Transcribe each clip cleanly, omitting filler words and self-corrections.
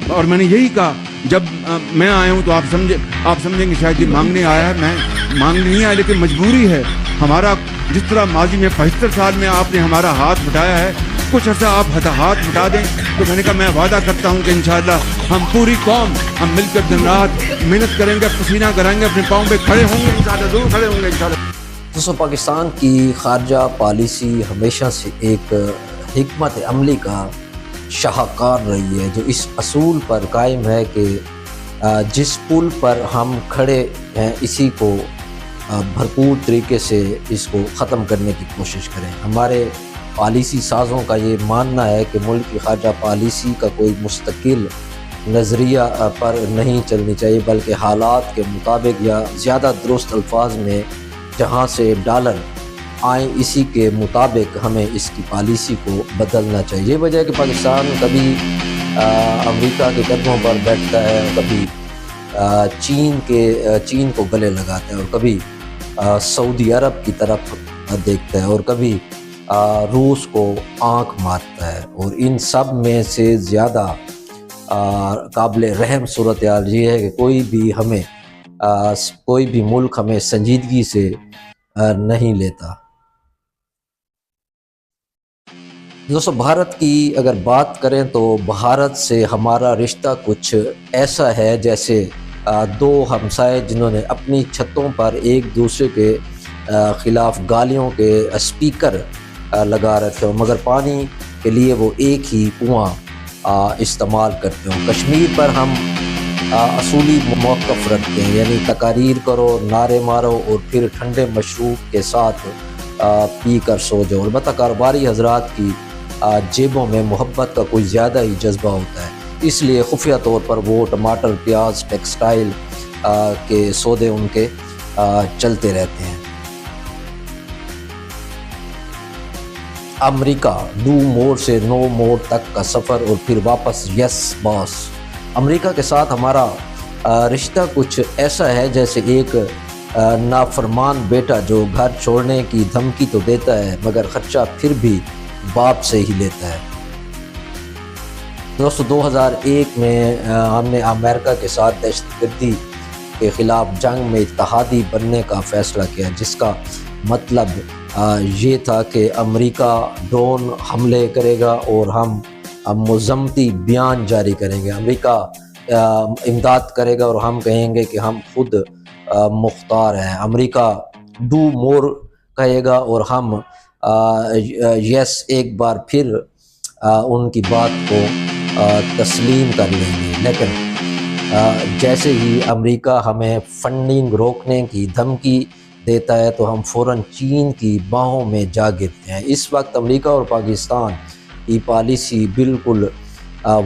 اور میں نے یہی کہا جب میں آیا ہوں تو آپ سمجھیں گے شاید یہ مانگنے آیا ہے. میں مانگنے نہیں آیا لیکن مجبوری ہے. ہمارا جس طرح ماضی میں 75 سال میں آپ نے ہمارا ہاتھ بٹایا ہے, کچھ عرصہ آپ ہاتھ بٹا دیں. تو میں نے کہا میں وعدہ کرتا ہوں کہ انشاءاللہ ہم پوری قوم ہم مل کر دن رات محنت کریں گے, پسینہ کریں گے, اپنے پاؤں پہ کھڑے ہوں گے انشاءاللہ, ضرور کھڑے ہوں گے انشاءاللہ. دوستوں, پاکستان کی خارجہ پالیسی ہمیشہ سے ایک حکمت عملی کا شاہکار رہی ہے, جو اس اصول پر قائم ہے کہ جس پل پر ہم کھڑے ہیں اسی کو بھرپور طریقے سے اس کو ختم کرنے کی کوشش کریں. ہمارے پالیسی سازوں کا یہ ماننا ہے کہ ملک کی خارجہ پالیسی کا کوئی مستقل نظریہ پر نہیں چلنی چاہیے, بلکہ حالات کے مطابق یا زیادہ درست الفاظ میں جہاں سے ڈالر آئیں اسی کے مطابق ہمیں اس کی پالیسی کو بدلنا چاہیے. یہ وجہ ہے کہ پاکستان کبھی امریکہ کے قدموں پر بیٹھتا ہے, کبھی چین کو گلے لگاتا ہے, اور کبھی سعودی عرب کی طرف دیکھتا ہے, اور کبھی روس کو آنکھ مارتا ہے. اور ان سب میں سے زیادہ قابل رحم صورتحال یہ ہے کہ کوئی بھی ملک ہمیں سنجیدگی سے نہیں لیتا. دوستو, بھارت کی اگر بات کریں تو بھارت سے ہمارا رشتہ کچھ ایسا ہے جیسے دو ہمسائے جنہوں نے اپنی چھتوں پر ایک دوسرے کے خلاف گالیوں کے اسپیکر لگا رکھے ہوں, مگر پانی کے لیے وہ ایک ہی کنواں استعمال کرتے ہوں. کشمیر پر ہم اصولی موقف رکھتے ہیں, یعنی تقاریر کرو, نعرے مارو اور پھر ٹھنڈے مشروب کے ساتھ پی کر سو جاؤ. البتہ کاروباری حضرات کی جیبوں میں محبت کا کوئی زیادہ ہی جذبہ ہوتا ہے, اس لیے خفیہ طور پر وہ ٹماٹر, پیاز, ٹیکسٹائل کے سودے ان کے چلتے رہتے ہیں. امریکہ, ڈو مور سے نو مور تک کا سفر اور پھر واپس یس باس. امریکہ کے ساتھ ہمارا رشتہ کچھ ایسا ہے جیسے ایک نافرمان بیٹا جو گھر چھوڑنے کی دھمکی تو دیتا ہے مگر خرچہ پھر بھی باپ سے ہی لیتا ہے. دوستو, 2001 میں ہم نے امریکہ کے ساتھ دہشت گردی کے خلاف جنگ میں اتحادی بننے کا فیصلہ کیا, جس کا مطلب یہ تھا کہ امریکہ ڈرون حملے کرے گا اور ہم مذمتی بیان جاری کریں گے. امریکہ امداد کرے گا اور ہم کہیں گے کہ ہم خود مختار ہیں. امریکہ ڈو مور کہے گا اور ہم یس ایک بار پھر ان کی بات کو تسلیم کر لیں گے. لیکن جیسے ہی امریکہ ہمیں فنڈنگ روکنے کی دھمکی دیتا ہے تو ہم فوراً چین کی باہوں میں جا گرتے ہیں. اس وقت امریکہ اور پاکستان کی پالیسی بالکل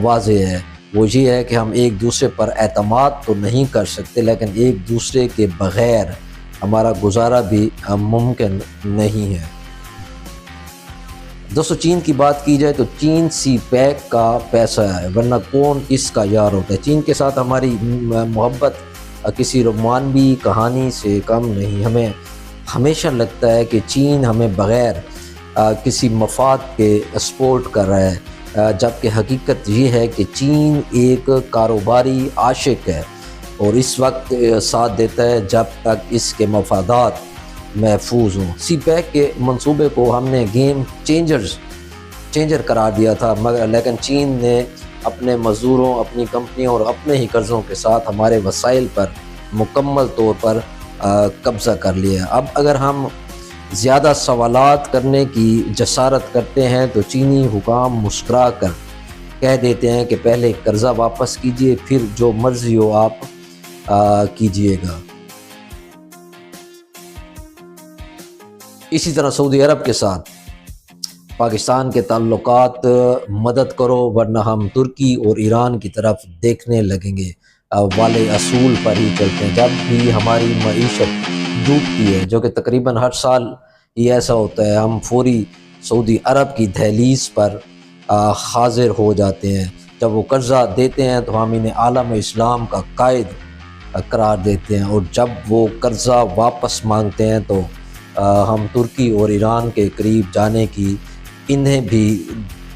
واضح ہے, وہ یہ ہے کہ ہم ایک دوسرے پر اعتماد تو نہیں کر سکتے, لیکن ایک دوسرے کے بغیر ہمارا گزارا بھی ممکن نہیں ہے. دوستو, چین کی بات کی جائے تو چین سی پیک کا پیسہ ہے, ورنہ کون اس کا یار ہوتا ہے. چین کے ساتھ ہماری محبت کسی رومانوی کہانی سے کم نہیں. ہمیں ہمیشہ لگتا ہے کہ چین ہمیں بغیر کسی مفاد کے سپورٹ کر رہا ہے, جبکہ حقیقت یہ ہے کہ چین ایک کاروباری عاشق ہے اور اس وقت ساتھ دیتا ہے جب تک اس کے مفادات محفوظ ہوں. سی پیک کے منصوبے کو ہم نے گیم چینجر قرار دیا تھا, لیکن چین نے اپنے مزدوروں, اپنی کمپنیوں اور اپنے ہی قرضوں کے ساتھ ہمارے وسائل پر مکمل طور پر قبضہ کر لیا. اب اگر ہم زیادہ سوالات کرنے کی جسارت کرتے ہیں تو چینی حکام مسکرا کر کہہ دیتے ہیں کہ پہلے قرضہ واپس کیجئے, پھر جو مرضی ہو آپ کیجئے گا. اسی طرح سعودی عرب کے ساتھ پاکستان کے تعلقات مدد کرو ورنہ ہم ترکی اور ایران کی طرف دیکھنے لگیں گے والے اصول پر ہی چلتے ہیں. جب بھی ہماری معیشت ڈوبتی ہے, جو کہ تقریباً ہر سال ہی ایسا ہوتا ہے, ہم فوری سعودی عرب کی دہلیز پر حاضر ہو جاتے ہیں. جب وہ قرضہ دیتے ہیں تو ہم انہیں عالم اسلام کا قائد قرار دیتے ہیں, اور جب وہ قرضہ واپس مانگتے ہیں تو ہم ترکی اور ایران کے قریب جانے کی انہیں بھی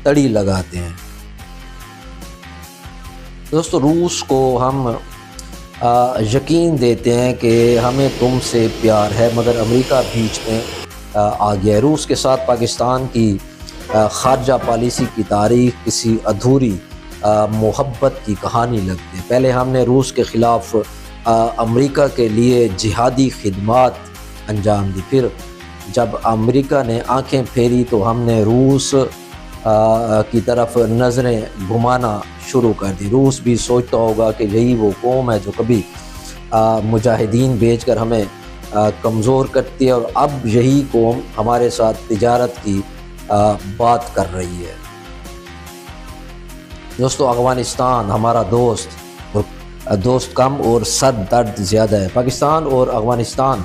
تڑی لگاتے ہیں. دوستو روس کو ہم یقین دیتے ہیں کہ ہمیں تم سے پیار ہے، مگر امریکہ بیچ میں آ گیا ہے۔ روس کے ساتھ پاکستان کی خارجہ پالیسی کی تاریخ کسی ادھوری محبت کی کہانی لگتی ہے۔ پہلے ہم نے روس کے خلاف امریکہ کے لیے جہادی خدمات انجام دی، پھر جب امریکہ نے آنکھیں پھیری تو ہم نے روس کی طرف نظریں گھمانا شروع کر دی۔ روس بھی سوچتا ہوگا کہ یہی وہ قوم ہے جو کبھی مجاہدین بھیج کر ہمیں کمزور کرتی ہے، اور اب یہی قوم ہمارے ساتھ تجارت کی بات کر رہی ہے۔ دوستو افغانستان ہمارا دوست کم اور سر درد زیادہ ہے۔ پاکستان اور افغانستان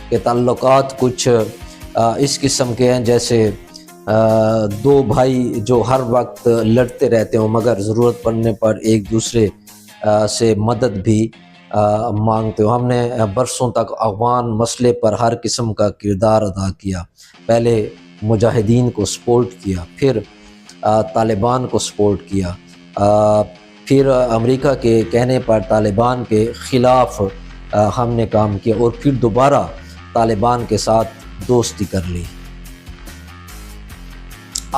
کے تعلقات کچھ اس قسم کے ہیں جیسے دو بھائی جو ہر وقت لڑتے رہتے ہوں مگر ضرورت پڑنے پر ایک دوسرے سے مدد بھی مانگتے ہوں۔ ہم نے برسوں تک افغان مسئلے پر ہر قسم کا کردار ادا کیا، پہلے مجاہدین کو سپورٹ کیا، پھر طالبان کو سپورٹ کیا، پھر امریکہ کے کہنے پر طالبان کے خلاف ہم نے کام کیا، اور پھر دوبارہ طالبان کے ساتھ دوستی کر لی۔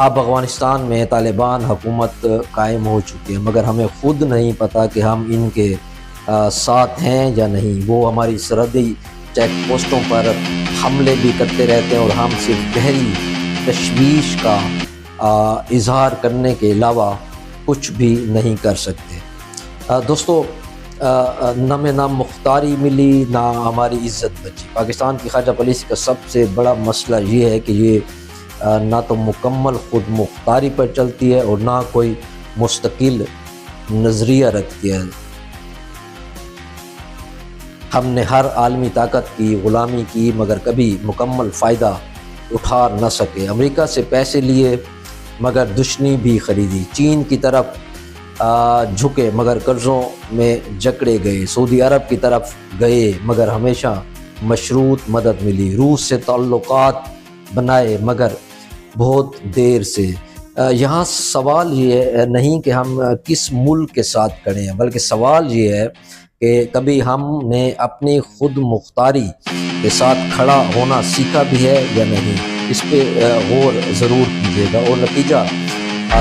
اب افغانستان میں طالبان حکومت قائم ہو چکی ہے، مگر ہمیں خود نہیں پتہ کہ ہم ان کے ساتھ ہیں یا نہیں۔ وہ ہماری سرحدی چیک پوسٹوں پر حملے بھی کرتے رہتے ہیں، اور ہم صرف گہری تشویش کا اظہار کرنے کے علاوہ کچھ بھی نہیں کر سکتے۔ دوستو نہ مختاری ملی نہ ہماری عزت بچی۔ پاکستان کی خارجہ پالیسی کا سب سے بڑا مسئلہ یہ ہے کہ یہ نہ تو مکمل خود مختاری پر چلتی ہے اور نہ کوئی مستقل نظریہ رکھتی ہے۔ ہم نے ہر عالمی طاقت کی غلامی کی مگر کبھی مکمل فائدہ اٹھا نہ سکے۔ امریکہ سے پیسے لیے مگر دشمنی بھی خریدی، چین کی طرف جھکے مگر قرضوں میں جکڑے گئے، سعودی عرب کی طرف گئے مگر ہمیشہ مشروط مدد ملی، روس سے تعلقات بنائے مگر بہت دیر سے۔ یہاں سوال یہ نہیں کہ ہم کس ملک کے ساتھ کھڑے ہیں، بلکہ سوال یہ ہے کہ کبھی ہم نے اپنی خود مختاری کے ساتھ کھڑا ہونا سیکھا بھی ہے یا نہیں۔ اس پہ غور ضرور کیجیے گا، اور نتیجہ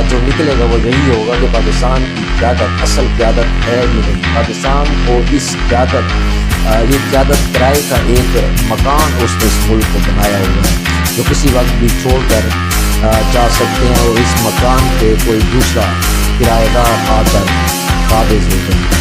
جو نکلے گا وہ یہی ہوگا کہ پاکستان کی قیادت اصل قیادت ہے ہی نہیں۔ پاکستان کو اس یہ قیادت کرائے کا ایک مکان اس نے اس ملک کو بنایا ہوا ہے جو کسی وقت بھی چھوڑ کر جا سکتے ہیں، اور اس مکان پہ کوئی دوسرا کرایہ دار آ کر قابض ہو جائے۔